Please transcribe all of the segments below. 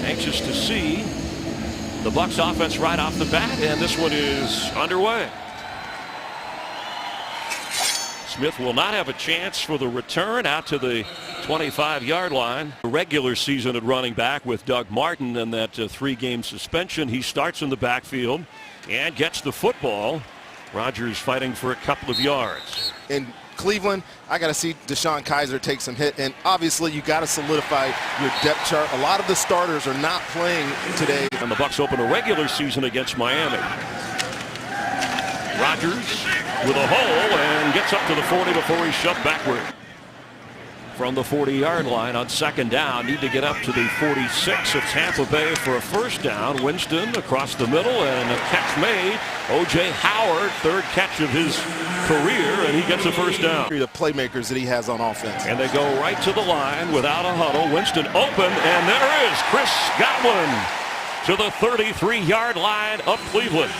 Anxious to see the Bucs offense right off the bat, and this one is underway. Smith will not have a chance for the return out to the 25-yard line. The regular season at running back with Doug Martin and that 3-game suspension. He starts in the backfield and gets the football. Rodgers fighting for a couple of yards. In Cleveland, I got to see Deshaun Kaiser take some hit, and obviously you got to solidify your depth chart. A lot of the starters are not playing today. And the Bucs open a regular season against Miami. Rodgers with a hole and gets up to the 40 before he's shoved backward. From the 40-yard line on second down, need to get up to the 46 of Tampa Bay for a first down. Winston across the middle and a catch made. O.J. Howard, third catch of his career, and he gets a first down. The playmakers that he has on offense. And they go right to the line without a huddle. Winston open, and there is Chris Godwin to the 33-yard line of Cleveland.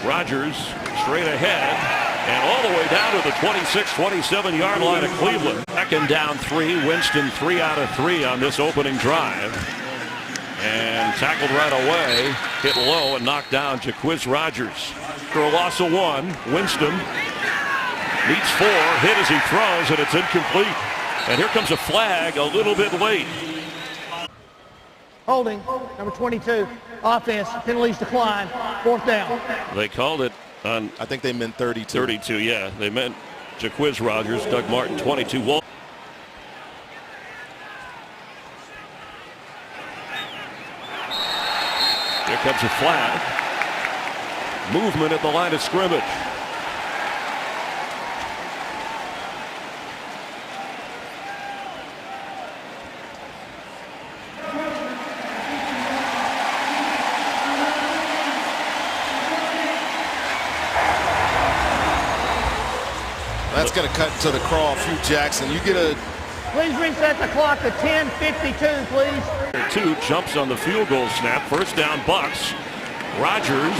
Rodgers straight ahead and all the way down to the 26-27-yard line of Cleveland. Second down 3. Winston 3 out of 3 on this opening drive. And tackled right away, hit low and knocked down Jacquizz Rodgers. For a loss of 1, Winston meets 4, hit as he throws, and it's incomplete. And here comes a flag a little bit late. Holding, number 22, offense, penalties decline, 4th down. They called it on, I think they meant 32. 32, yeah. They meant Jacquizz Rodgers, Doug Martin, 22. Here comes a flag. Movement at the line of scrimmage. That's going to cut to the crawl. Hugh Jackson, you get a... Please reset the clock to 10:52, please. 2 jumps on the field goal snap. First down Bucs. Rodgers,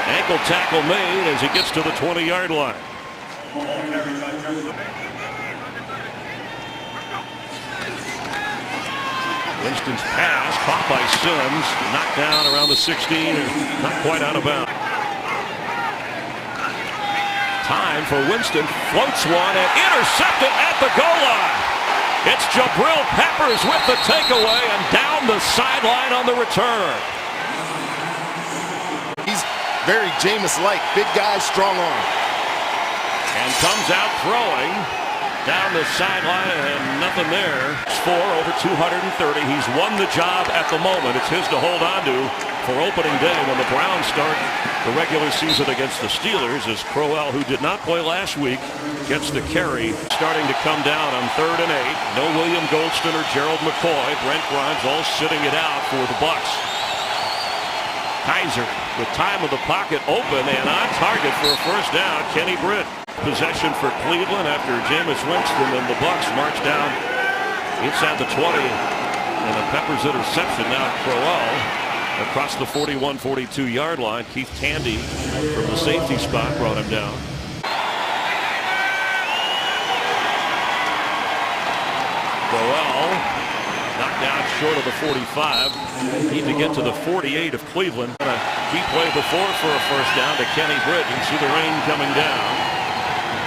ankle tackle made as he gets to the 20-yard line. Winston's pass caught by Sims, knocked down around the 16 and not quite out of bounds. Time for Winston, floats one and intercepted at the goal line. It's Jabril Peppers with the takeaway and down the sideline on the return. He's very Jameis-like, big guy, strong arm. And comes out throwing down the sideline and nothing there. Score over 230. He's won the job at the moment. It's his to hold on to for opening day when the Browns start the regular season against the Steelers, as Crowell, who did not play last week, gets the carry. Starting to come down on 3rd and 8. No William Goldston or Gerald McCoy. Brent Grimes all sitting it out for the Bucs. Kaiser with time of the pocket open and on target for a first down. Kenny Britt. Possession for Cleveland after Jameis Winston and the Bucs march down inside the 20. And a Peppers interception now. Crowell across the 41-42-yard line. Keith Tandy from the safety spot brought him down. Crowell knocked down short of the 45. Need to get to the 48 of Cleveland. A key play before for a first down to Kenny Britt. You can see the rain coming down.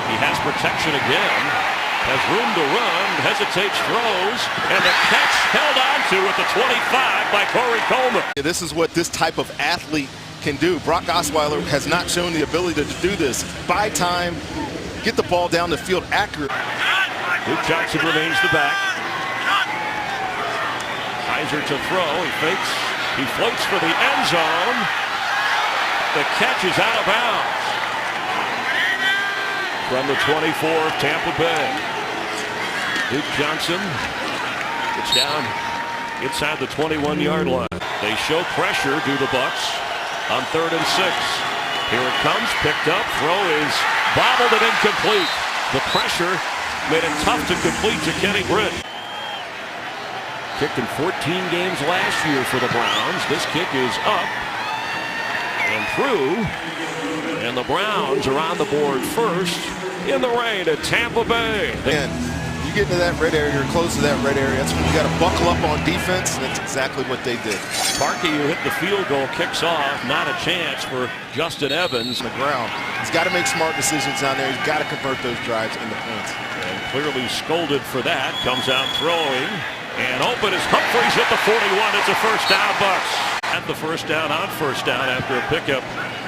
He has protection again. Has room to run, hesitates, throws, and the catch held on to at the 25 by Corey Coleman. This is what this type of athlete can do. Brock Osweiler has not shown the ability to do this. Buy time, get the ball down the field accurate. Luke Johnson remains the back. Kaiser to throw, he fakes, he floats for the end zone. The catch is out of bounds. From the 24 of Tampa Bay. Luke Johnson gets down inside the 21-yard line. They show pressure to the Bucs on 3rd and 6. Here it comes, picked up, throw is bobbled and incomplete. The pressure made it tough to complete to Kenny Britt. Kicked in 14 games last year for the Browns. This kick is up and through. And the Browns are on the board first. in the rain at Tampa Bay. And you get into that red area, or close to that red area, that's when you got to buckle up on defense, and that's exactly what they did. Parkey, who hit the field goal, kicks off. Not a chance for Justin Evans. On the ground. He's got to make smart decisions down there. He's got to convert those drives into points. And clearly scolded for that. Comes out throwing. And open is Humphries at the 41. It's a first down, Bucs. At the first down on first down after a pickup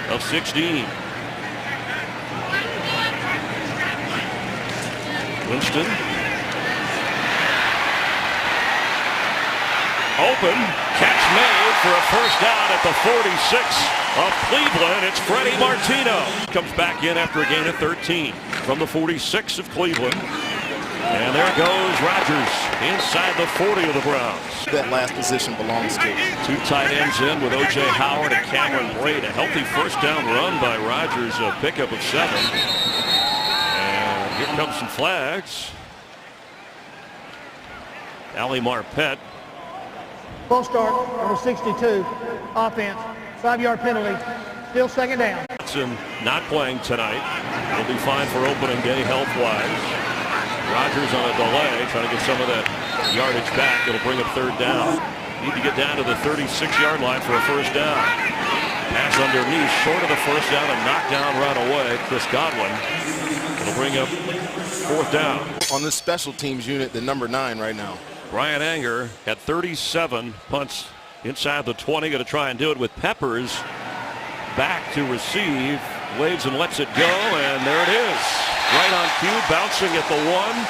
of 16. Winston. Open, catch made for a first down at the 46 of Cleveland. It's Freddie Martino. Comes back in after a gain of 13 from the 46 of Cleveland. And there goes Rodgers inside the 40 of the Browns. That last position belongs to. Two tight ends in with O.J. Howard and Cameron Brate. A healthy first down run by Rodgers, a pickup of 7. And here comes some flags. Ali Marpet. False start, number 62, offense, 5-yard penalty, still second down. Johnson not playing tonight. He'll be fine for opening day health-wise. Rodgers on a delay, trying to get some of that yardage back. It'll bring up third down. Need to get down to the 36-yard line for a first down. Pass underneath, short of the first down, a knockdown run away. Chris Godwin. It'll bring up fourth down. On this special teams unit, the number 9 right now. Brian Anger had 37 punts inside the 20. Going to try and do it with Peppers back to receive. Waves and lets it go, and there it is. Right on cue, bouncing at the 1.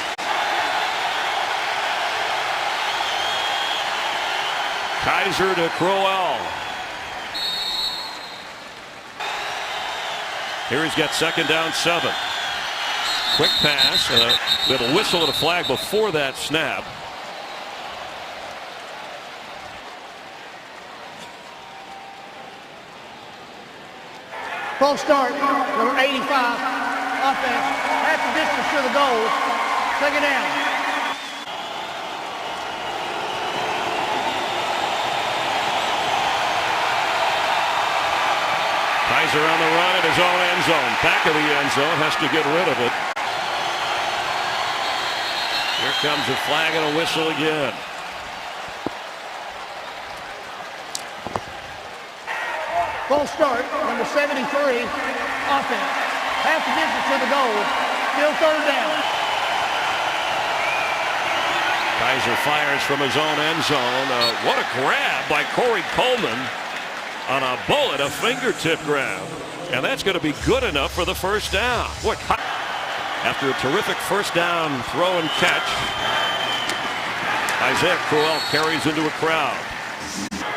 Kaiser to Crowell. Here he's got second down 7. Quick pass. We had a whistle and a flag before that snap. False start, number 85, offense, half the distance to the goal, second down. Kaiser on the run at his own end zone. Back of the end zone, has to get rid of it. Here comes a flag and a whistle again. False start, number 73, offense, half the distance to the goal, still third down. Kaiser fires from his own end zone. What a grab by Corey Coleman on a bullet, a fingertip grab. And that's going to be good enough for the first down. What? After a terrific first down throw and catch, Isaiah Crowell carries into a crowd.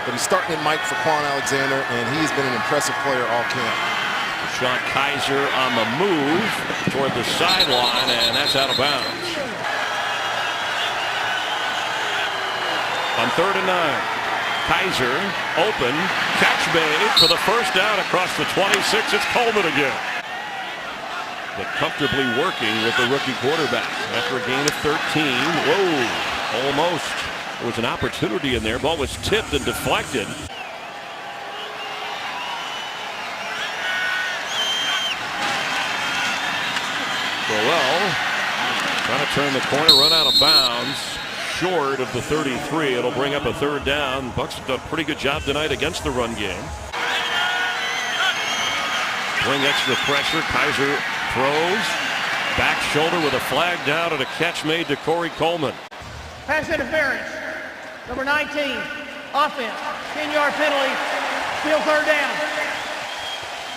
But he's starting at Mike for Quan Alexander, and he's been an impressive player all camp. Sean Kaiser on the move toward the sideline, and that's out of bounds. On 3rd and 9, Kaiser open, catch made for the first down across the 26. It's Coleman again. But comfortably working with the rookie quarterback after a gain of 13. Whoa, almost. There was an opportunity in there. Ball was tipped and deflected. Crowell trying to turn the corner, run out of bounds. Short of the 33. It'll bring up a third down. Bucs have done a pretty good job tonight against the run game. Bring extra pressure. Kaiser throws. Back shoulder with a flag down and a catch made to Corey Coleman. Pass interference. Number 19, offense, 10-yard penalty, still third down.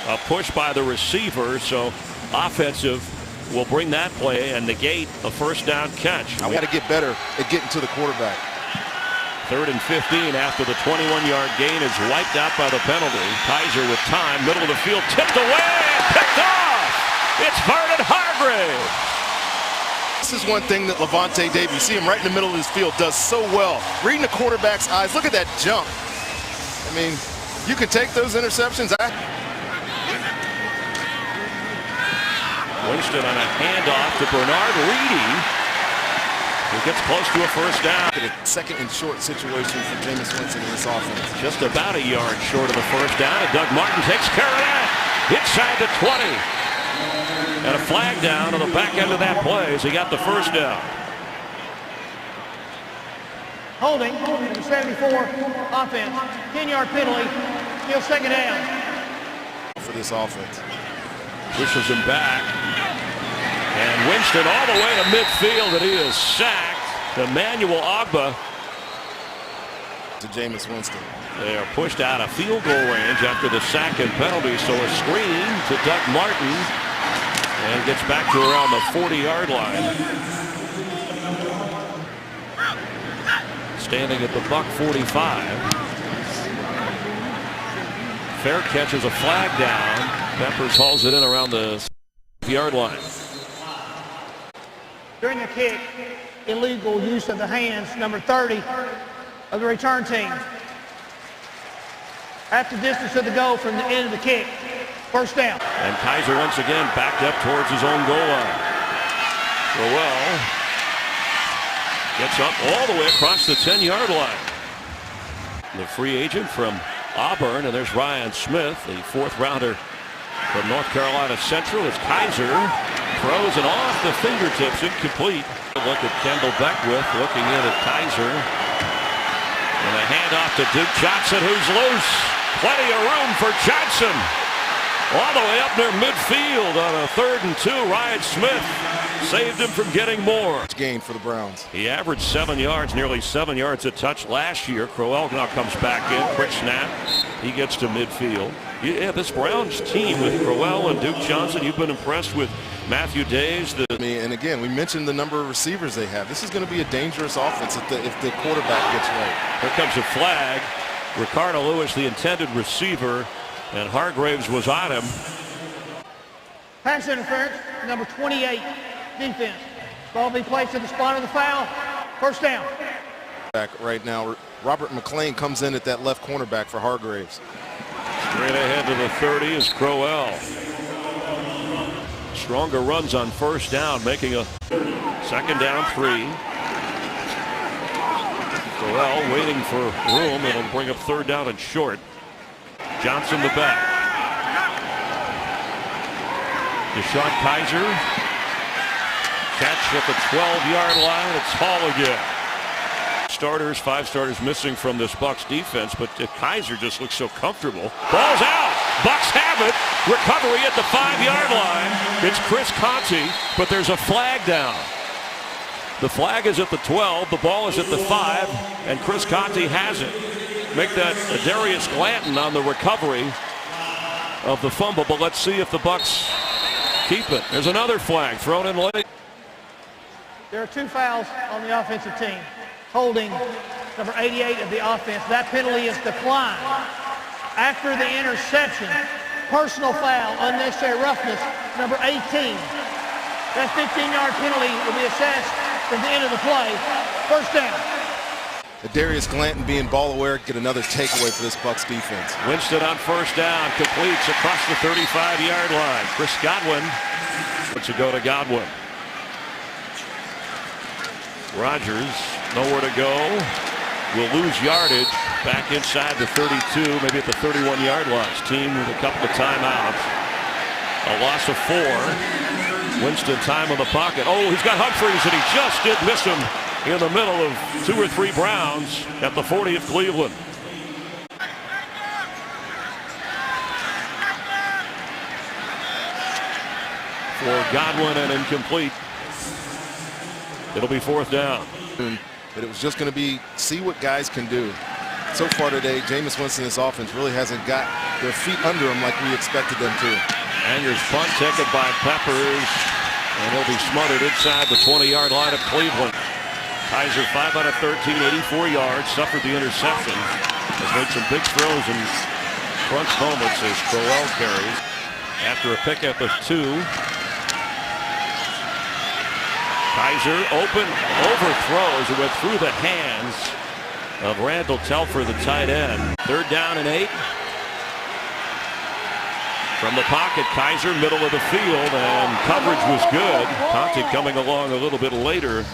A push by the receiver, so offensive will bring that play and negate a first down catch. We got to get better at getting to the quarterback. 3rd and 15 after the 21-yard gain is wiped out by the penalty. Kaiser with time, middle of the field, tipped away and picked off. It's Vernon Hargrave. This is one thing that Levante David, you see him right in the middle of his field, does so well. Reading the quarterback's eyes. Look at that jump. I mean, you can take those interceptions. Winston on a handoff to Bernard Reedy, who gets close to a first down. A second and short situation for Jameis Winston in this offense. Just about a yard short of the first down, and Doug Martin takes care of that. Inside the 20. And a flag down on the back end of that play as he got the first down. Holding, number 74, offense. 10-yard penalty, still second down. For this offense. Pushes him back. And Winston all the way to midfield, and he is sacked. Emmanuel Ogbah. To Jameis Winston. They are pushed out of field goal range after the sack and penalty, so a screen to Doug Martin, and gets back to around the 40-yard line. Standing at the Buck 45. Fair catches a flag down. Peppers hauls it in around the yard line. During the kick, illegal use of the hands, number 30 of the return team. At the distance of the goal from the end of the kick, first down. And Kaiser once again backed up towards his own goal line. Crowell gets up all the way across the 10-yard line. The free agent from Auburn, and there's Ryan Smith, the fourth rounder from North Carolina Central. As Kaiser throws it off the fingertips, incomplete. Look at Kendall Beckwith looking in at Kaiser. And a handoff to Duke Johnson, who's loose. Plenty of room for Johnson. All the way up near midfield on a 3rd and 2. Ryan Smith saved him from getting more. Gain for the Browns. He averaged 7 yards, nearly 7 yards a touch last year. Crowell now comes back in. Quick snap. He gets to midfield. Yeah, this Browns team with Crowell and Duke Johnson, you've been impressed with Matthew Days. And again, we mentioned the number of receivers they have. This is going to be a dangerous offense if the quarterback gets right. Here comes a flag. Ricardo Lewis, the intended receiver, and Hargraves was on him. Pass interference, number 28, defense. Ball be placed at the spot of the foul. First down. Back right now, Robert McClain comes in at that left cornerback for Hargraves. Straight ahead to the 30 is Crowell. Stronger runs on first down, making a 2nd down 3. Crowell waiting for room. It'll bring up 3rd down and short. Johnson the back. Deshaun Kaiser. Catch at the 12-yard line. It's Hall again. 5 starters missing from this Bucs defense, but Kaiser just looks so comfortable. Ball's out. Bucs have it. Recovery at the 5-yard line. It's Chris Conti, but there's a flag down. The flag is at the 12. The ball is at the 5, and Chris Conti has it. Make that Darius Glanton on the recovery of the fumble, but let's see if the Bucs keep it. There's another flag thrown in late. There are 2 fouls on the offensive team. Holding number 88 of the offense. That penalty is declined. After the interception, personal foul, unnecessary roughness, number 18. That 15-yard penalty will be assessed from the end of the play. First down. Darius Glanton being ball aware, get another takeaway for this Bucs defense. Winston on first down, completes across the 35-yard line. Chris Godwin lets it go to Godwin. Rodgers, nowhere to go. Will lose yardage back inside the 32, maybe at the 31-yard line. Team with a couple of timeouts. A loss of 4. Winston time on the pocket. Oh, he's got Humphreys, and he just did miss him in the middle of 2 or 3 Browns at the 40 of Cleveland. For Godwin and incomplete. It'll be 4th down. But it was just going to be see what guys can do. So far today, Jameis Winston, this offense really hasn't got their feet under them like we expected them to. Andrews punt taken by Peppers, and he'll be smothered inside the 20-yard line of Cleveland. Kaiser 5 out of 13, 84 yards, suffered the interception. Has made some big throws in crunch moments as Crowell carries. After a pickup of 2. Kaiser open, overthrows. It went through the hands of Randall Telfer, the tight end. 3rd down and 8. From the pocket, Kaiser, middle of the field, and coverage was good. Conti coming along a little bit later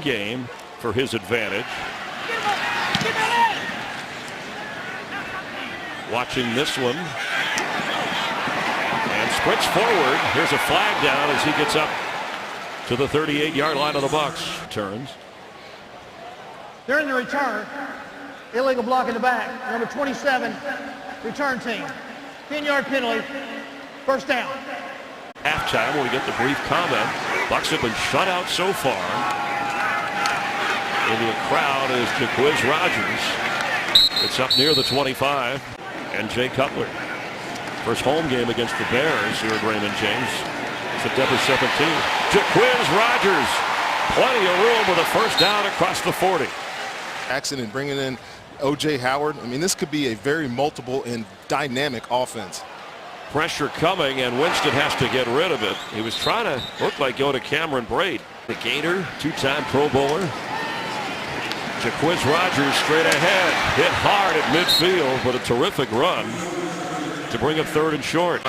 game for his advantage. Watching this one. And sprints forward. Here's a flag down as he gets up to the 38-yard line of the Bucs. Turns. During the return, illegal block in the back. Number 27, return team. 10-yard penalty. First down. Halftime, when we get the brief comment, Bucs have been shut out so far. In the crowd is Jaquiz Rogers. It's up near the 25. And Jay Cutler. First home game against the Bears here at Raymond James. September 17th. Jaquiz Rogers. Plenty of room with a first down across the 40. Jackson and bringing in O.J. Howard. I mean, this could be a very multiple and dynamic offense. Pressure coming, and Winston has to get rid of it. He was trying to look like go to Cameron Brate. The Gator, two-time Pro Bowler. Jaquiz Rogers straight ahead. Hit hard at midfield, but a terrific run to bring up third and short.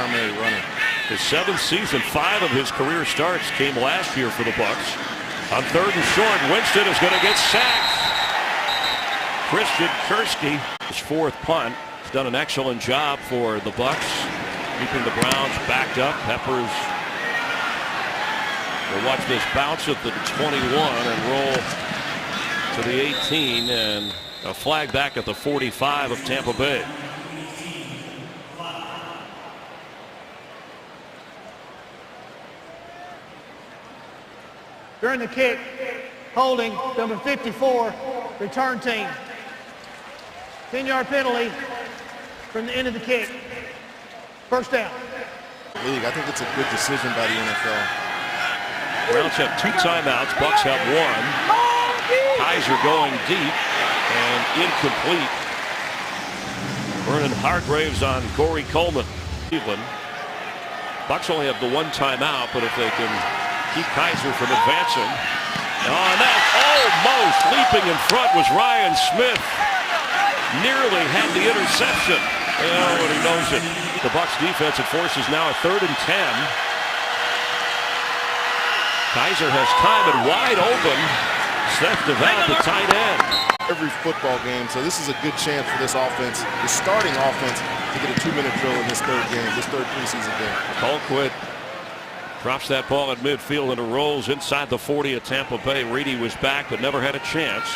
His 7th season, 5 of his career starts came last year for the Bucs. On third and short, Winston is going to get sacked. Christian Kursky, his 4th punt. He's done an excellent job for the Bucs, keeping the Browns backed up. Peppers will watch this bounce at the 21 and roll to the 18, and a flag back at the 45 of Tampa Bay. During the kick, holding number 54, return team. 10-yard penalty from the end of the kick. First down. I think it's a good decision by the NFL. Browns have 2 timeouts. Bucs have 1. Kaiser going deep and incomplete. Vernon Hargraves on Corey Coleman. Cleveland. Bucs only have the 1 timeout, but if they can keep Kaiser from advancing. And that almost leaping in front was Ryan Smith. Nearly had the interception. Oh, but he knows it. The Bucs defensive force is now a 3rd and 10. Kaiser has time and wide open. Seth DeVal, the tight end. Every football game, so this is a good chance for this offense, the starting offense, to get a 2-minute drill in this 3rd game, this 3rd preseason game. Colquitt drops that ball at midfield and it rolls inside the 40 at Tampa Bay. Reedy was back but never had a chance.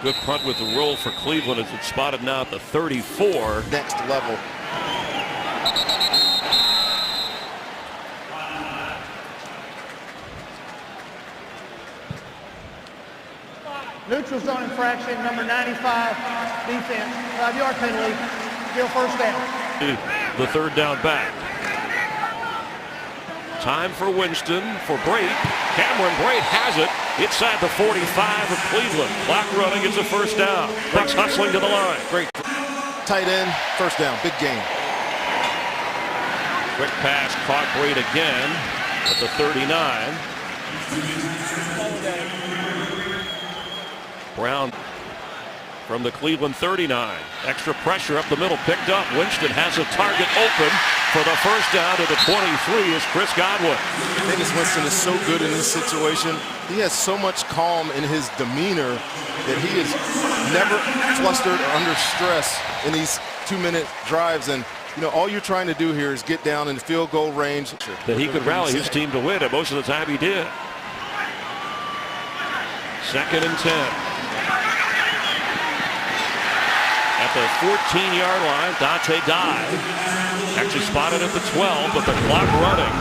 Good punt with the roll for Cleveland as it's spotted now at the 34. Next level. Neutral zone infraction, number 95, defense. 5-yard penalty, still first down. The 3rd down back. Time for Winston, for Brate. Cameron Brate has it inside the 45 of Cleveland. Clock running, it's a first down. Bucs hustling to the line. Great. Tight end, first down, big game. Quick pass, caught Brate again at the 39. Brown from the Cleveland 39. Extra pressure up the middle, picked up. Winston has a target open for the first down to the 23 is Chris Godwin. Jameis Winston is so good in this situation. He has so much calm in his demeanor that he is never flustered or under stress in these 2-minute drives. And you know, all you're trying to do here is get down in field goal range. That he could rally his team to win, and most of the time he did. 2nd and 10. At the 14-yard line, Dante Dye. Actually spotted at the 12, but the clock running.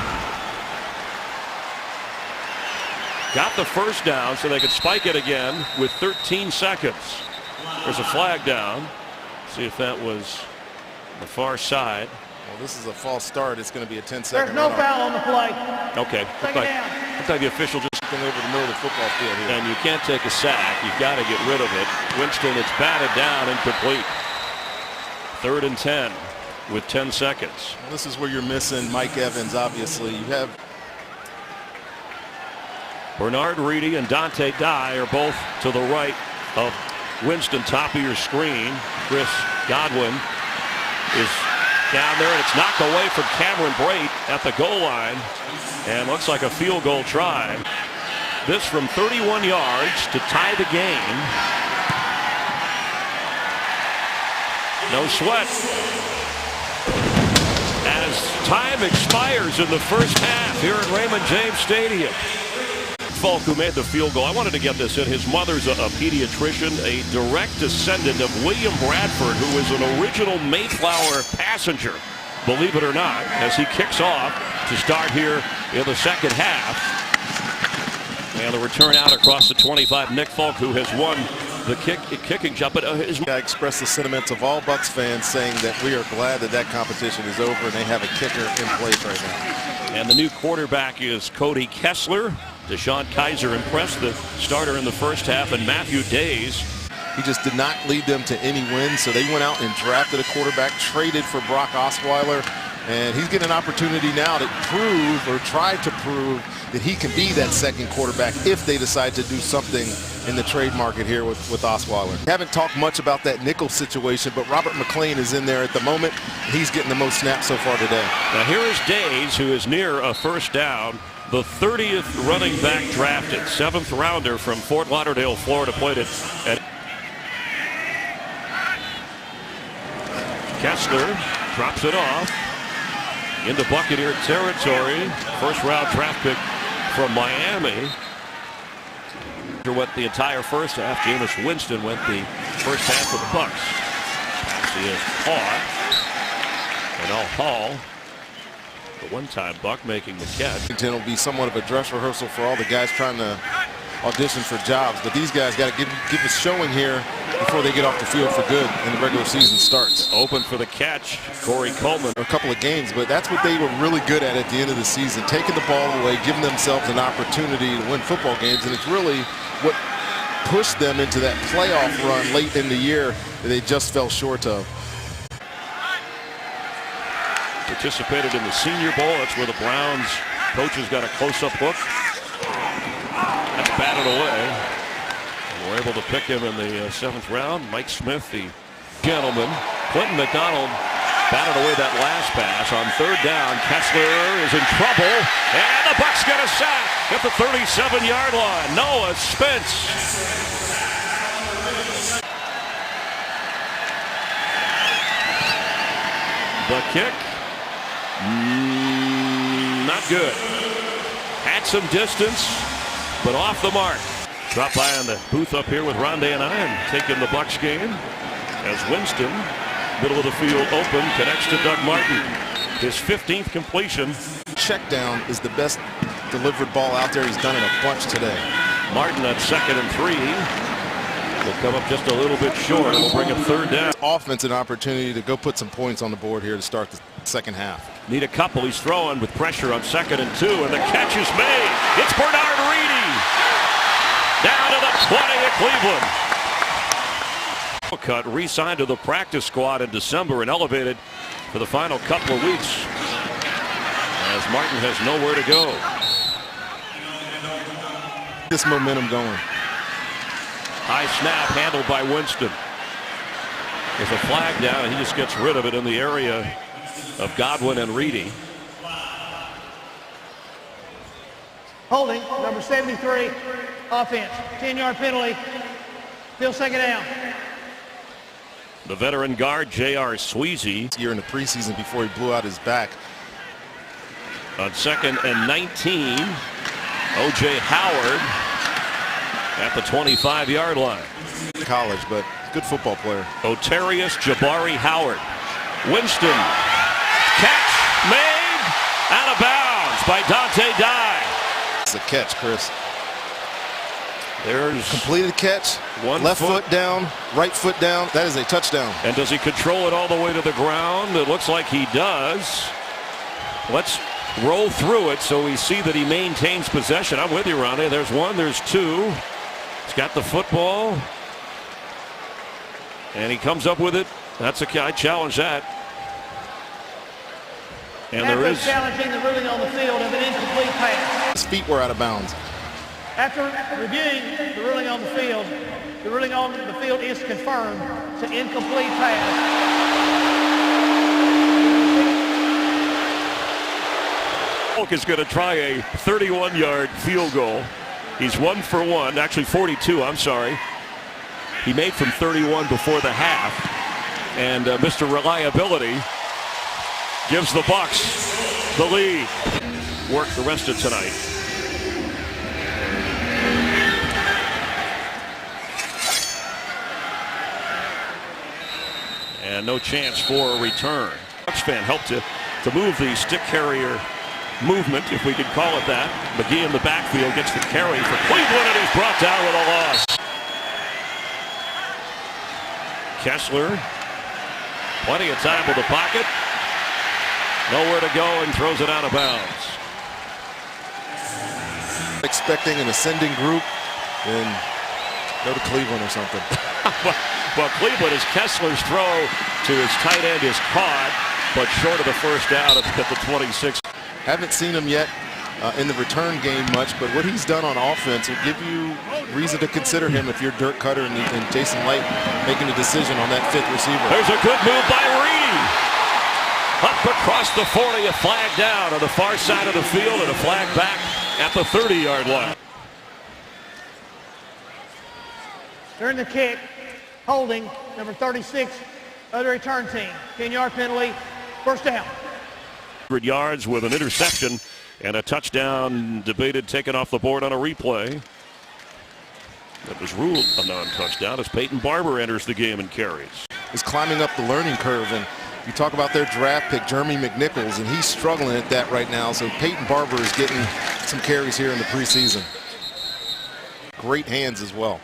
Got the first down so they could spike it again with 13 seconds. There's a flag down. See if that was the far side. Well, this is a false start. It's going to be a 10-second There's no foul on the play. Okay. Looks like the official just over the middle of the football field here. And you can't take a sack. You've got to get rid of it. Winston, it's batted down, incomplete. 3rd and 10 with 10 seconds. Well, this is where you're missing Mike Evans, obviously. You have Bernard Reedy and Dante Dye are both to the right of Winston, top of your screen. Chris Godwin is down there, and it's knocked away from Cameron Brate at the goal line. And looks like a field goal try. This from 31 yards to tie the game. No sweat. As Time expires in the first half here at Raymond James Stadium. Falk, who made the field goal, I wanted to get this in. His mother's a pediatrician, a direct descendant of William Bradford, who was an original Mayflower passenger, believe it or not, as he kicks off to start here in the second half. And the return out across the 25, Nick Falk, who has won the kicking job. But I express the sentiments of all Bucs fans saying that we are glad that that competition is over and they have a kicker in place right now. And the new quarterback is Cody Kessler. Deshaun Kaiser impressed the starter in the first half, and Matthew Days. He just did not lead them to any wins, so they went out and drafted a quarterback, traded for Brock Osweiler, and he's getting an opportunity now to prove, or try to prove, that he can be that second quarterback if they decide to do something in the trade market here with Osweiler. Haven't talked much about that nickel situation, but Robert McClain is in there at the moment. He's getting the most snaps so far today. Now here is Days, who is near a first down. The 30th running back drafted, 7th rounder from Fort Lauderdale, Florida, played it at Kessler drops it off into Buccaneer territory. First round draft pick from Miami. Went the entire first half. Jameis Winston went the first half of the Bucs. He is caught. And now Hall, the one-time Buck, making the catch. It'll be somewhat of a dress rehearsal for all the guys trying to audition for jobs, but these guys got to give a showing here before they get off the field for good and the regular season starts. Open for the catch, Corey Coleman. A couple of games, but that's what they were really good at the end of the season, taking the ball away, giving themselves an opportunity to win football games, and it's really what pushed them into that playoff run late in the year that they just fell short of. Participated in the Senior Bowl. That's where the Browns coaches got a close-up look. That's batted away. And we're able to pick him in the 7th round. Mike Smith, the gentleman. Clinton McDonald batted away that last pass. On 3rd down, Kessler is in trouble, and the Bucs get a sack at the 37-yard line. Noah Spence. The kick. Not good. Had some distance, but off the mark. Drop by on the booth up here with Rondé and I, and taking the Bucs game as Winston, middle of the field open, connects to Doug Martin. His 15th completion. Check down is the best delivered ball out there. He's done it a bunch today. Martin at 2nd and 3. Will come up just a little bit short. We'll bring up 3rd down. Offense an opportunity to go put some points on the board here to start the second half. Need a couple. He's throwing with pressure on 2nd and 2, and the catch is made. It's Bernard Reedy down to the 20 at Cleveland. Cut re-signed to the practice squad in December and elevated for the final couple of weeks as Martin has nowhere to go. This momentum going. High snap handled by Winston. There's a flag down, and he just gets rid of it in the area of Godwin and Reedy. Holding, number 73, offense. 10-yard penalty. Still 2nd down. The veteran guard, J.R. Sweezy. Year in the preseason before he blew out his back. On 2nd and 19, O.J. Howard at the 25-yard line. College, but good football player. Otarius Jabari Howard. Winston. Catch made out of bounds by Dante Dye. It's a catch, Chris. There's completed catch. Left foot down, right foot down. That is a touchdown. And does he control it all the way to the ground? It looks like he does. Let's roll through it so we see that he maintains possession. I'm with you, Ronnie. There's 1, there's 2. He's got the football. And he comes up with it. That's a I challenge that. And there is challenging the ruling on the field of an incomplete pass. His feet were out of bounds. After reviewing the ruling on the field is confirmed. It's an incomplete pass. Falk is going to try a 31-yard field goal. He's 1 for 1, actually 42, I'm sorry. He made from 31 before the half. And Mr. Reliability gives the Bucs the lead. Work the rest of tonight. And no chance for a return. Bucs fan helped to move the stick carrier movement, if we could call it that. McGee in the backfield gets the carry for Cleveland, and he's brought down with a loss. Kessler, plenty of time with the pocket. Nowhere to go, and throws it out of bounds. Expecting an ascending group, then go to Cleveland or something. Well, Cleveland, as Kessler's throw to his tight end is caught, but short of the first down at the 26. Haven't seen him yet in the return game much, but what he's done on offense will give you reason to consider him if you're Dirk Cutter and Jason Light making a decision on that fifth receiver. There's a good move by Reed. Up across the 40, a flag down on the far side of the field, and a flag back at the 30-yard line. During the kick, holding number 36 of the return team. 10-yard penalty, first down. 100 yards with an interception and a touchdown debated, taken off the board on a replay. That was ruled a non-touchdown as Peyton Barber enters the game and carries. Is climbing up the learning curve, and you talk about their draft pick, Jeremy McNichols, and he's struggling at that right now. So Peyton Barber is getting some carries here in the preseason. Great hands as well.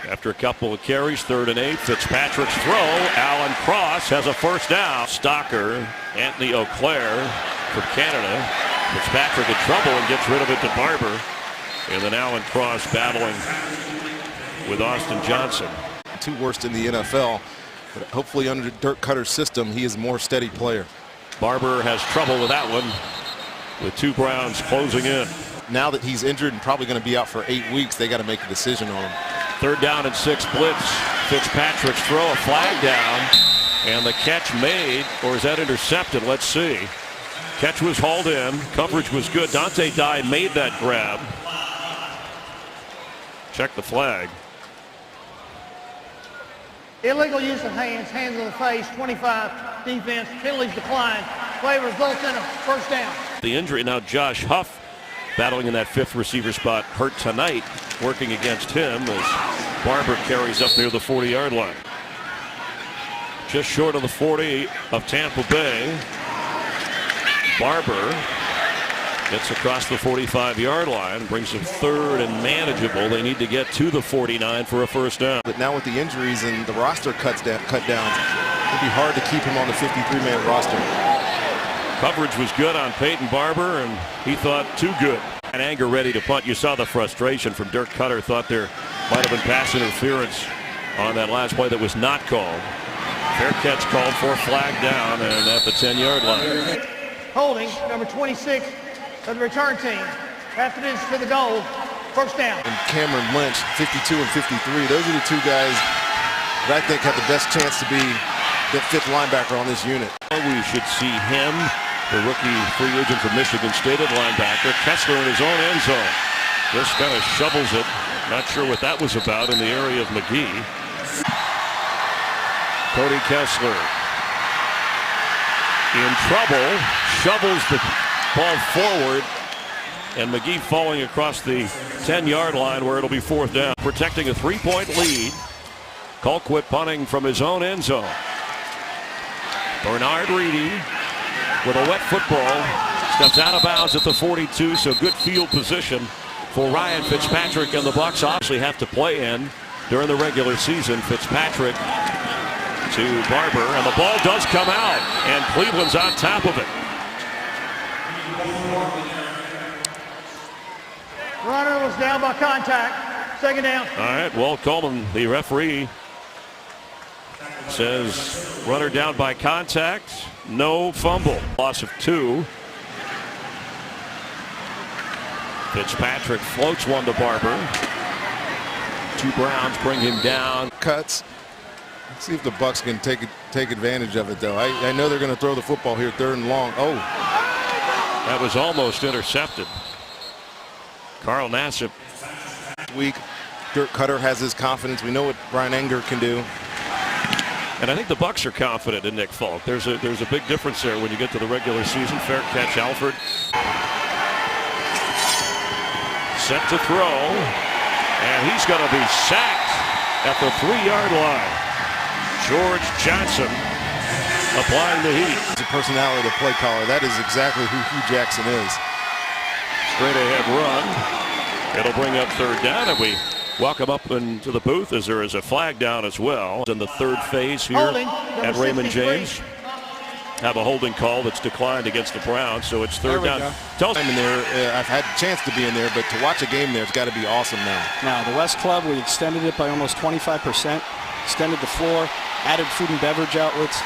After a couple of carries, 3rd and 8, Fitzpatrick's throw. Alan Cross has a first down. Stocker, Anthony Auclair from Canada. Fitzpatrick in trouble and gets rid of it to Barber. And then Alan Cross battling with Austin Johnson. 2 worst in the NFL, but hopefully under Dirk Cutter's system, he is a more steady player. Barber has trouble with that one, with 2 Browns closing in. Now that he's injured and probably going to be out for 8 weeks, they got to make a decision on him. 3rd down and 6 blitz. Fitzpatrick's throw, a flag down, and the catch made, or is that intercepted? Let's see. Catch was hauled in. Coverage was good. Dante Dye made that grab. Check the flag. Illegal use of hands, hands on the face, 25, defense, penalties declined. Play results in a first down. The injury now, Josh Huff battling in that 5th receiver spot, hurt tonight, working against him as Barber carries up near the 40-yard line. Just short of the 40 of Tampa Bay. Barber gets across the 45-yard line, brings them 3rd and manageable. They need to get to the 49 for a first down. But now with the injuries and the roster cut downs, it'd be hard to keep him on the 53-man roster. Coverage was good on Peyton Barber, and he thought too good. And anger ready to punt. You saw the frustration from Dirk Cutter. Thought there might have been pass interference on that last play that was not called. Fair catch called for, flag down, and at the 10-yard line. Holding number 26 of the return team. After this to the goal, first down. And Cameron Lynch, 52 and 53. Those are the 2 guys that I think have the best chance to be the 5th linebacker on this unit. We should see him, the rookie free agent from Michigan State at linebacker. Kessler in his own end zone. Just kind of shovels it. Not sure what that was about in the area of McGee. Cody Kessler in trouble, shovels the ball forward, and McGee falling across the 10-yard line where it'll be 4th down. Protecting a 3-point lead. Colquitt punting from his own end zone. Bernard Reedy with a wet football steps out of bounds at the 42, so good field position for Ryan Fitzpatrick, and the Bucs obviously have to play in during the regular season. Fitzpatrick to Barber, and the ball does come out, and Cleveland's on top of it. Runner was down by contact. 2nd down. All right, Walt Coleman, the referee, says runner down by contact, no fumble. Loss of 2. Fitzpatrick floats one to Barber. 2 Browns bring him down. Cuts. Let's see if the Bucs can take advantage of it, though. I know they're going to throw the football here 3rd and long. Oh. That was almost intercepted. Carl Nassib. Week, Dirk Cutter has his confidence. We know what Brian Anger can do. And I think the Bucs are confident in Nick Folk. There's a big difference there when you get to the regular season. Fair catch, Alford. Set to throw. And he's going to be sacked at the 3-yard line. George Johnson applying the heat. The personality of the play caller. That is exactly who Hugh Jackson is. Straight ahead run. It'll bring up 3rd down, and we welcome up into the booth as there is a flag down as well. In the 3rd phase here at Raymond James. Have a holding call that's declined against the Browns, so it's 3rd down. I'm in there. I've had a chance to be in there, but to watch a game there, it's got to be awesome now. Now, the West Club, we extended it by almost 25%, extended the floor, added food and beverage outlets,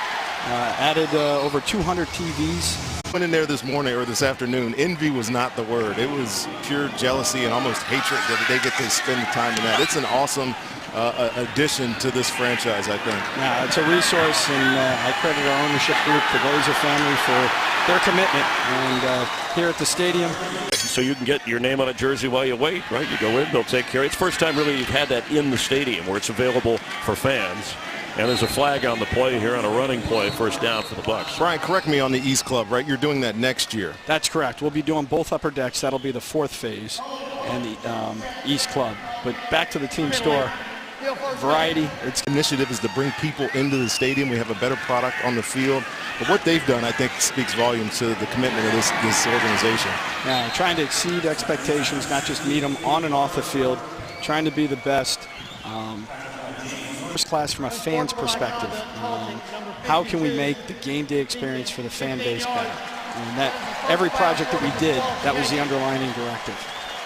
added over 200 TVs. Went in there this morning or this afternoon. Envy was not the word. It was pure jealousy and almost hatred that they get to spend the time in that. It's an awesome addition to this franchise, I think. Yeah, it's a resource, and I credit our ownership group, the Glazer family, for their commitment. And here at the stadium, so you can get your name on a jersey while you wait, right? You go in, they'll take care. It's the first time really you've had that in the stadium where it's available for fans. And there's a flag on the play here on a running play, 1st down for the Bucs. Brian, correct me on the East Club, right? You're doing that next year. That's correct. We'll be doing both upper decks. That'll be the 4th phase and the East Club. But back to the team store. Variety. Its initiative is to bring people into the stadium. We have a better product on the field. But what they've done, I think, speaks volumes to the commitment of this organization. Yeah, trying to exceed expectations, not just meet them on and off the field, trying to be the best. First class from a fan's perspective. How can we make the game day experience for the fan base better? And that every project that we did, that was the underlying directive.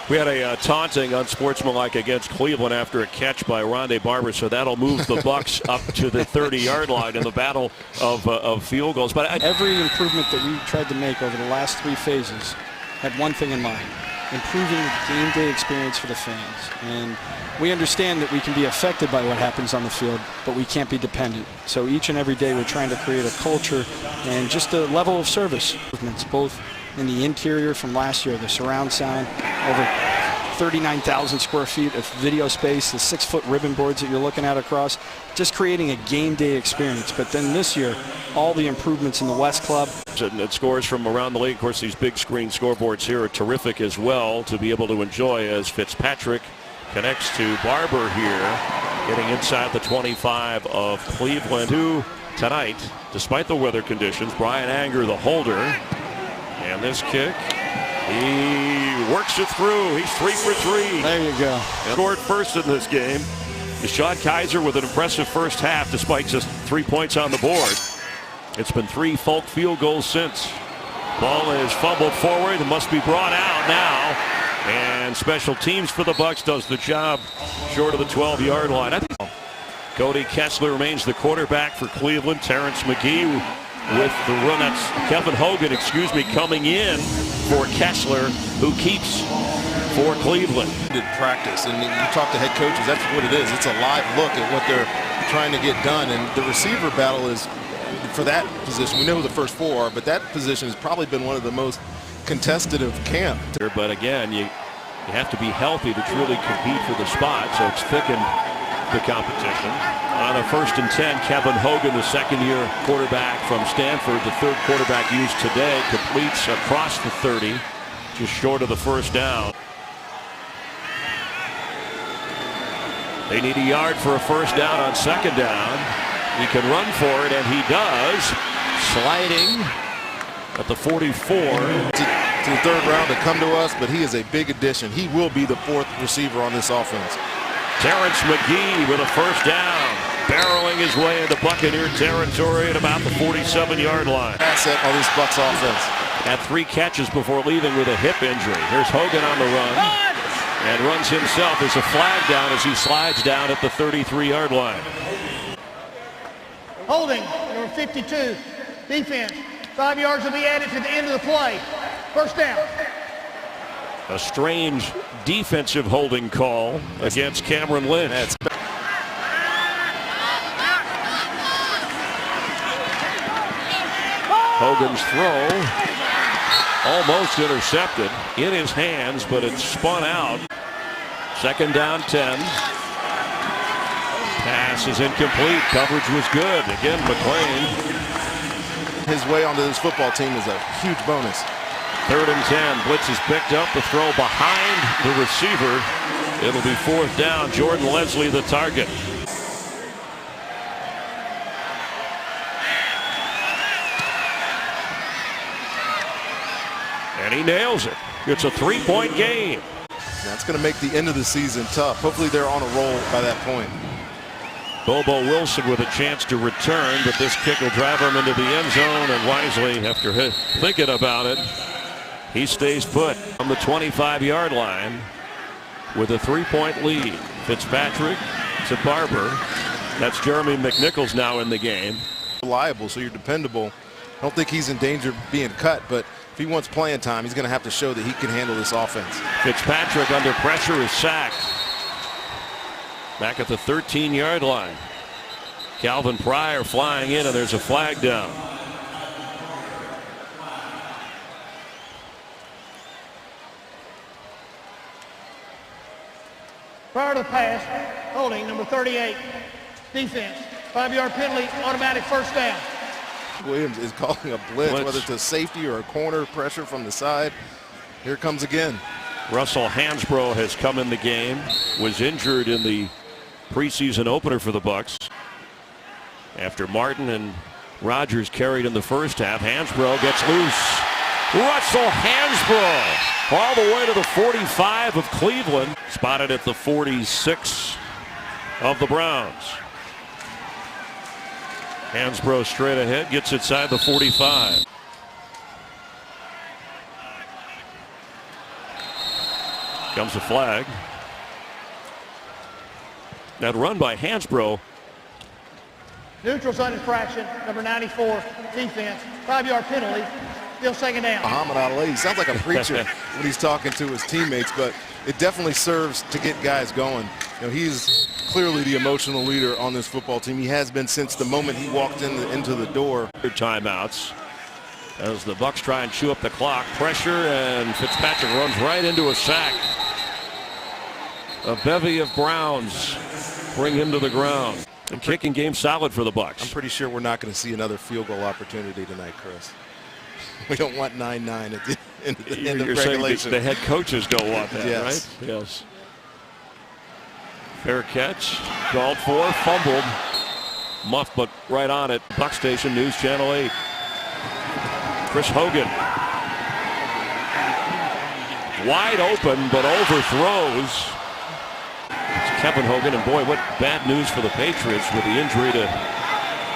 We had a taunting unsportsmanlike against Cleveland after a catch by Rondé Barber, so that'll move the Bucs up to the 30-yard line in the battle of field goals. But every improvement that we tried to make over the last 3 phases had one thing in mind: improving the game day experience for the fans. And we understand that we can be affected by what happens on the field, but we can't be dependent. So each and every day we're trying to create a culture and just a level of service. Both in the interior from last year, the surround sound, over 39,000 square feet of video space, the 6-foot ribbon boards that you're looking at across, just creating a game day experience. But then this year, all the improvements in the West Club. It scores from around the league. Of course, these big screen scoreboards here are terrific as well to be able to enjoy as Fitzpatrick connects to Barber here, getting inside the 25 of Cleveland. 2 tonight, despite the weather conditions. Brian Anger, the holder. And this kick, he works it through. He's 3 for 3. There you go. Scored first in this game. Deshaun Kaiser with an impressive first half despite just 3 points on the board. It's been 3 Folk field goals since. Ball is fumbled forward and must be brought out now. And special teams for the Bucs does the job short of the 12-yard line. I think Cody Kessler remains the quarterback for Cleveland. Terrence McGee with the run. That's Kevin Hogan, coming in for Kessler, who keeps for Cleveland. Practice, and you talk to head coaches, that's what it is. It's a live look at what they're trying to get done. And the receiver battle is, for that position, we know who the first 4 are, but that position has probably been one of the most contested of camp. But again, you have to be healthy to truly compete for the spot, so it's thickened the competition. On a 1st and 10, Kevin Hogan, the 2nd-year quarterback from Stanford, the 3rd quarterback used today, completes across the 30, just short of the 1st down. They need a yard for a 1st down on 2nd down. He can run for it, and he does. Sliding at the 44. To the 3rd round to come to us, but he is a big addition. He will be the 4th receiver on this offense. Terrence McGee with a 1st down, barreling his way into Buccaneer territory at about the 47-yard line. Asset on this Bucs offense. Had 3 catches before leaving with a hip injury. Here's Hogan on the run and runs himself. There's a flag down as he slides down at the 33-yard line. Holding, number 52, defense. 5 yards will be added to the end of the play. 1st down. A strange defensive holding call against Cameron Lynch. Hogan's throw almost intercepted in his hands, but it's spun out. 2nd down 10. Pass Pass is incomplete. Coverage was good. Again, McLean. His way onto this football team is a huge bonus. 3rd and 10. Blitz is picked up. The throw behind the receiver. It'll be 4th down. Jordan Leslie the target. And he nails it. It's a 3-point game. That's going to make the end of the season tough. Hopefully they're on a roll by that point. Bobo Wilson with a chance to return, but this kick will drive him into the end zone, and wisely, after thinking about it, he stays put on the 25-yard line with a 3-point lead. Fitzpatrick to Barber. That's Jeremy McNichols now in the game. Reliable, so you're dependable. I don't think he's in danger of being cut, but if he wants playing time, he's going to have to show that he can handle this offense. Fitzpatrick under pressure is sacked. Back at the 13-yard line. Calvin Pryor flying in, and there's a flag down. Prior to the pass, holding number 38, defense. 5-yard penalty, automatic 1st down. Williams is calling a blitz, whether it's a safety or a corner pressure from the side. Here it comes again. Russell Hansbrough has come in the game. Was injured in the preseason opener for the Bucs. After Martin and Rodgers carried in the first half, Hansbrough gets loose. Russell Hansbrough all the way to the 45 of Cleveland. Spotted at the 46 of the Browns. Hansbrough straight ahead, gets inside the 45. Comes a flag. That run by Hansbrough. Neutrals on infraction, number 94, defense. 5-yard penalty, still 2nd down. Muhammad Ali, he sounds like a preacher when he's talking to his teammates, but it definitely serves to get guys going. You know, he's clearly the emotional leader on this football team. He has been since the moment he walked into the door. Timeouts as the Bucs try and chew up the clock. Pressure, and Fitzpatrick runs right into a sack. A bevy of Browns bring him to the ground. The kicking game solid for the Bucs. I'm pretty sure we're not going to see another field goal opportunity tonight, Chris. We don't want 9-9 at the end of regulation. The head coaches don't want that, yes. Right? Yes. Fair catch, called for, fumbled, muffed, but right on it. Buck Station News Channel 8. Chris Hogan. Wide open, but overthrows. It's Kevin Hogan, and boy, what bad news for the Patriots with the injury to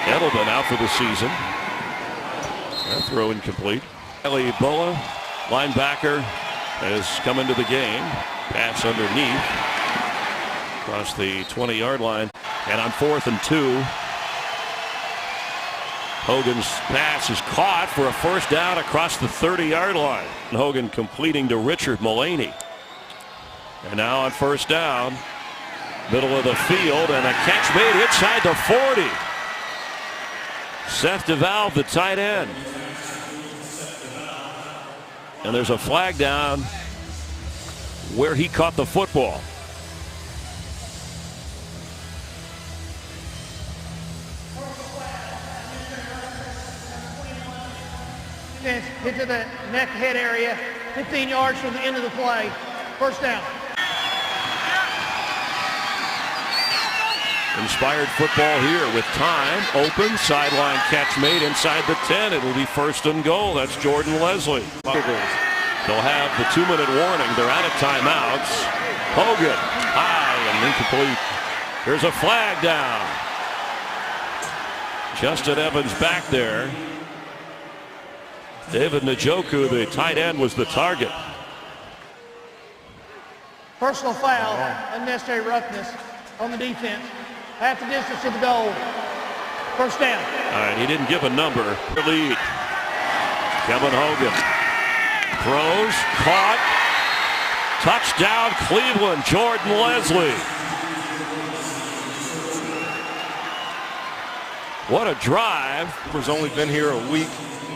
Edelman out for the season. That throw incomplete. Ellie Bulla, linebacker, has come into the game. Pass underneath. Across the 20-yard line. And on 4th and 2. Hogan's pass is caught for a 1st down across the 30-yard line. Hogan completing to Richard Mullaney. And now on 1st down. Middle of the field, and a catch made inside the 40. Seth DeValve, the tight end. And there's a flag down where he caught the football. Hit to the neck head area, 15 yards from the end of the play. 1st down. Inspired football here with time. Open, sideline catch made inside the 10. It will be 1st and goal. That's Jordan Leslie. They'll have the 2-minute warning. They're out of timeouts. Hogan, high and incomplete. There's a flag down. Justin Evans back there. David Njoku, the tight end, was the target. Personal foul, unnecessary roughness on the defense. Half the distance to the goal. 1st down. All right, he didn't give a number. Lead. Kevin Hogan throws, caught, touchdown Cleveland. Jordan Leslie. What a drive. He's only been here a week.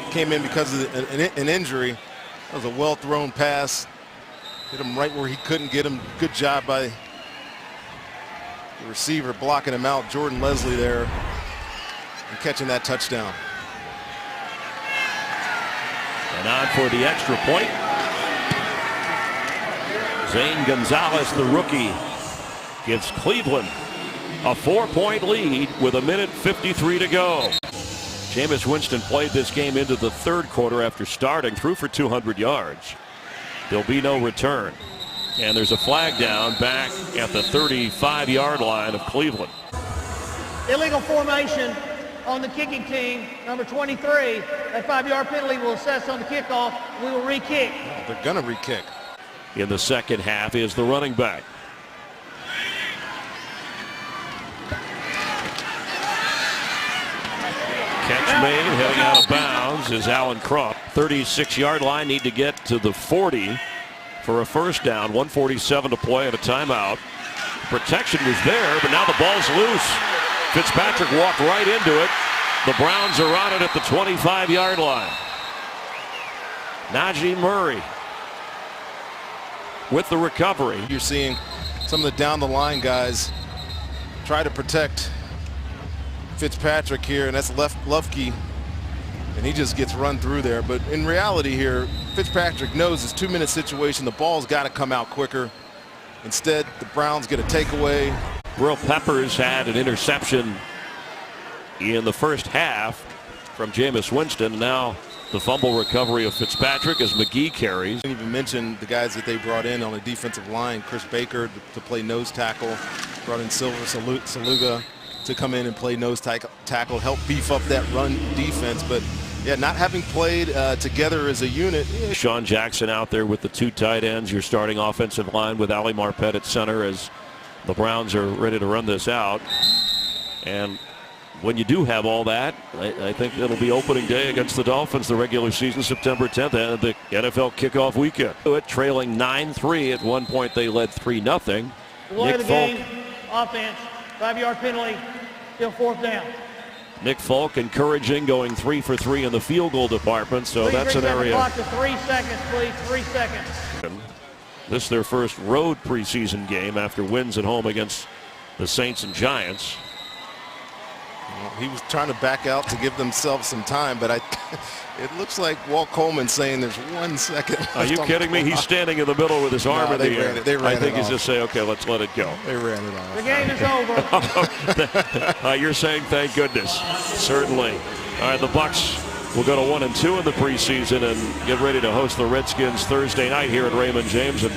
Came in because of an injury. That was a well-thrown pass. Hit him right where he couldn't get him. Good job by The receiver blocking him out, Jordan Leslie there, and catching that touchdown. And on for the extra point. Zane Gonzalez, the rookie, gives Cleveland a 4-point lead with 1:53 to go. Jameis Winston played this game into the third quarter after starting, threw for 200 yards. There'll be no return. And there's a flag down back at the 35-yard line of Cleveland. Illegal formation on the kicking team, number 23. A 5-yard penalty will assess on the kickoff. We will re-kick. They're going to re-kick. In the second half is the running back. Catch made, heading out of bounds is Alan Croft. 36-yard line, need to get to the 40 for a first down. 1:47 to play and a timeout. Protection was there, but now the ball's loose. Fitzpatrick walked right into it. The Browns are on it at the 25-yard line. Najee Murray with the recovery. You're seeing some of the down-the-line guys try to protect Fitzpatrick here, and that's Lufke, and he just gets run through there. But in reality here, Fitzpatrick knows this 2-minute situation. The ball's got to come out quicker. Instead, the Browns get a takeaway. Will Peppers had an interception in the first half from Jameis Winston. Now the fumble recovery of Fitzpatrick as McGee carries. I didn't even mention the guys that they brought in on the defensive line. Chris Baker to play nose tackle. Brought in Silver Saluga to come in and play nose tackle, help beef up that run defense. But yeah, not having played together as a unit. Sean Jackson out there with the two tight ends. Your starting offensive line with Ali Marpet at center as the Browns are ready to run this out. And when you do have all that, I think it'll be opening day against the Dolphins, the regular season, September 10th, and the NFL kickoff weekend. Trailing 9-3. At one point, they led 3-0. Delay of the game, offense, 5-yard penalty, still fourth down. Nick Folk encouraging, going 3 for 3 in the field goal department, so that's an area. Clock to 3 seconds, please, 3 seconds. This is their first road preseason game after wins at home against the Saints and Giants. Well, he was trying to back out to give themselves some time, but it looks like Walt Coleman saying there's 1 second left. Are you kidding me? He's standing in the middle with his arm in the air. I think he's just saying, okay, let's let it go. They ran it off. The game is over. You're saying thank goodness. Certainly. All right, the Bucs will go to 1-2 in the preseason and get ready to host the Redskins Thursday night here at Raymond James. And